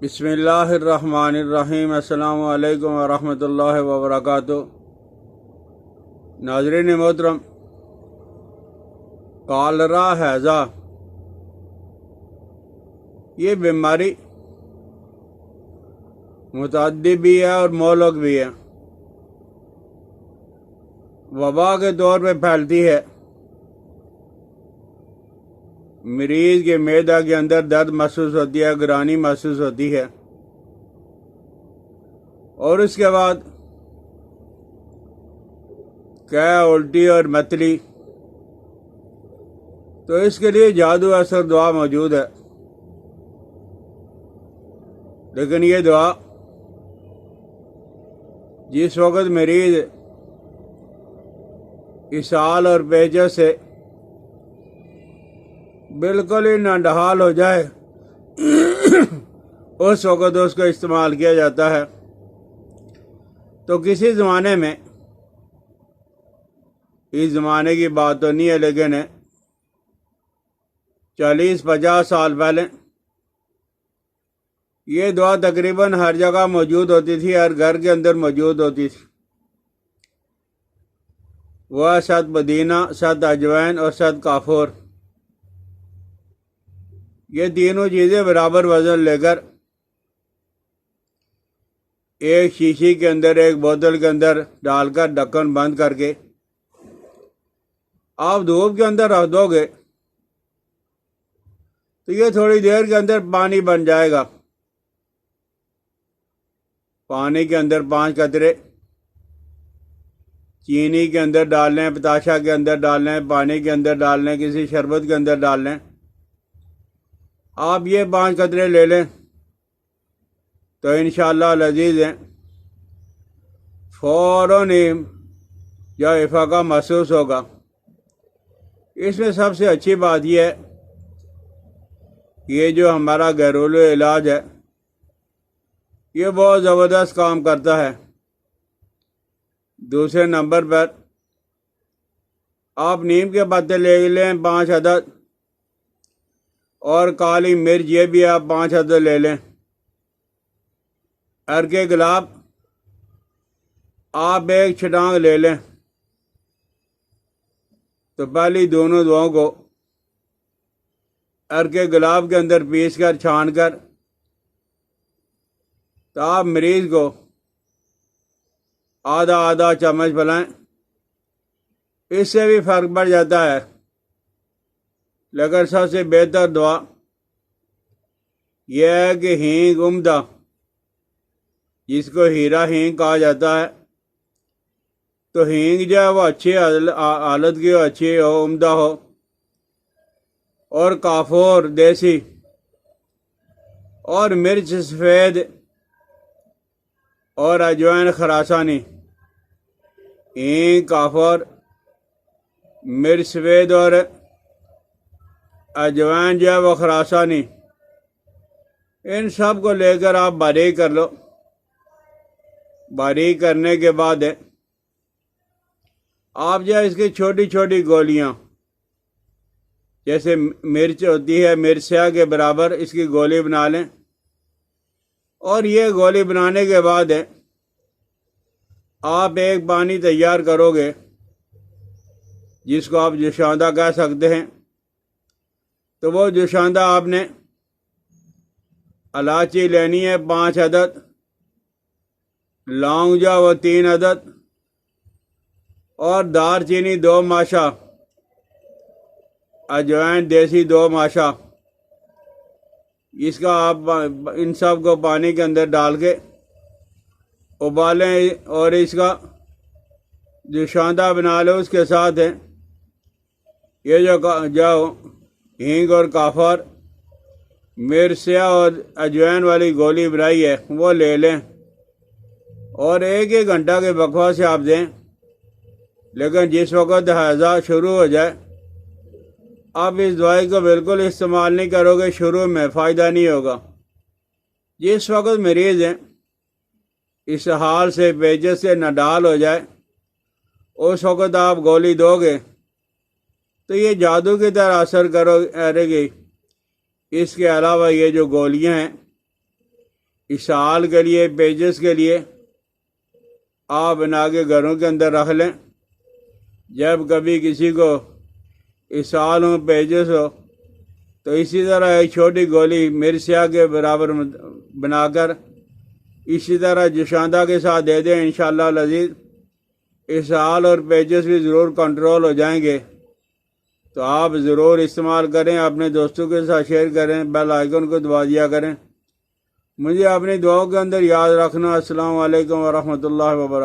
بسم اللہ الرحمن الرحیم۔ السلام علیکم ورحمۃ اللہ وبرکاتہ۔ ناظرین محترم، کالرا ہیضہ یہ بیماری متعدی بھی ہے اور مہلک بھی ہے۔ وبا کے طور پہ پھیلتی ہے۔ مریض کے معدہ کے اندر درد محسوس ہوتی ہے، گرانی محسوس ہوتی ہے، اور اس کے بعد قے، الٹی اور متلی۔ تو اس کے لیے جادو اثر دعا موجود ہے، لیکن یہ دعا جس وقت مریض اسہال اور پیچس سے بالکل ہی ناڈھال ہو جائے اس وقت اس کو استعمال کیا جاتا ہے۔ تو کسی زمانے میں، اس زمانے کی بات تو نہیں ہے لیکن 40-50 سال پہلے یہ دعا تقریباً ہر جگہ موجود ہوتی تھی، ہر گھر کے اندر موجود ہوتی تھی۔ وہ 7 پودینہ، 7 اجوائن اور 7 کافور، یہ تینوں چیزیں برابر وزن لے کر ایک شیشی کے اندر، ایک بوتل کے اندر ڈال کر ڈھکن بند کر کے آپ دھوپ کے اندر رکھ دو گے تو یہ تھوڑی دیر کے اندر پانی بن جائے گا۔ پانی کے اندر 5 قطرے چینی کے اندر ڈال لیں، پتاشا کے اندر ڈال لیں، پانی کے اندر ڈال لیں، کسی شربت کے اندر ڈال لیں۔ آپ یہ 5 قطرے لے لیں تو انشاءاللہ العزیز فوراً ہی جو افاقہ محسوس ہوگا۔ اس میں سب سے اچھی بات یہ ہے، یہ جو ہمارا گھریلو علاج ہے یہ بہت زبردست کام کرتا ہے۔ دوسرے نمبر پر آپ نیم کے پتے لے لیں 5 عدد، اور کالی مرچ یہ بھی آپ 5 عدد لے لیں۔ ارک گلاب آپ 1 چھٹانگ لے لیں۔ تو پہلی دونوں دعاؤں کو ارک گلاب کے اندر پیس کر چھان کر تو آپ مریض کو آدھا چمچ پلائیں، اس سے بھی فرق پڑ جاتا ہے۔ لیکن سب سے بہتر دعا یہ ہے کہ ہینگ عمدہ، جس کو ہیرا ہینگ کہا جاتا ہے، تو ہینگ جو ہے وہ اچھی حالت کی ہو، اچھی ہو، عمدہ ہو، اور کافور دیسی، اور مرچ سفید، اور اجوائن خراسانی۔ ہینگ، کافور، مرچ سفید اور اجوائن جو ہے وہ خراسانی، ان سب کو لے کر آپ باریک کر لو۔ باریک کرنے کے بعد آپ جو ہے اس کی چھوٹی چھوٹی گولیاں، جیسے مرچ ہوتی ہے، مرچ سیاہ کے برابر اس کی گولی بنا لیں، اور یہ گولی بنانے کے بعد آپ ایک پانی تیار کرو گے جس کو آپ جوشاندہ کہہ سکتے ہیں۔ تو وہ جوشاندہ آپ نے الائچی لینی ہے 5 عدد، لونگ جو وہ 3 عدد، اور دار چینی 2 ماشا، اجوائن دیسی 2 ماشا۔ اس کا آپ ان سب کو پانی کے اندر ڈال کے ابالیں، اور اس کا جوشاندہ بنا لیں۔ اس کے ساتھ یہ جو ہینگ اور کافر، مرچ سیاہ اور اجوائن والی گولی بنائی ہے وہ لے لیں، اور 1 گھنٹہ کے وقفہ سے آپ دیں۔ لیکن جس وقت حیضہ شروع ہو جائے آپ اس دوائی کو بالکل استعمال نہیں کرو گے، شروع میں فائدہ نہیں ہوگا۔ جس وقت مریض اس حال سے، پیچس سے ناڈال ہو جائے، اس وقت آپ گولی دو گے تو یہ جادو کی طرح اثر کرے گی۔ اس کے علاوہ یہ جو گولیاں ہیں اشعال کے لیے، پیجز کے لیے آپ بنا کے گھروں کے اندر رکھ لیں۔ جب کبھی کسی کو اشعال ہو، پیجز ہو، تو اسی طرح ایک چھوٹی گولی مرچیا کے برابر بنا کر اسی طرح جوشاندہ کے ساتھ دے دیں، انشاءاللہ العزیز اشعال اور پیجز بھی ضرور کنٹرول ہو جائیں گے۔ تو آپ ضرور استعمال کریں، اپنے دوستوں کے ساتھ شیئر کریں، بیل آئیکن کو دبا دیا کریں۔ مجھے اپنی دعاؤں کے اندر یاد رکھنا۔ السلام علیکم ورحمۃ اللہ وبرکاتہ۔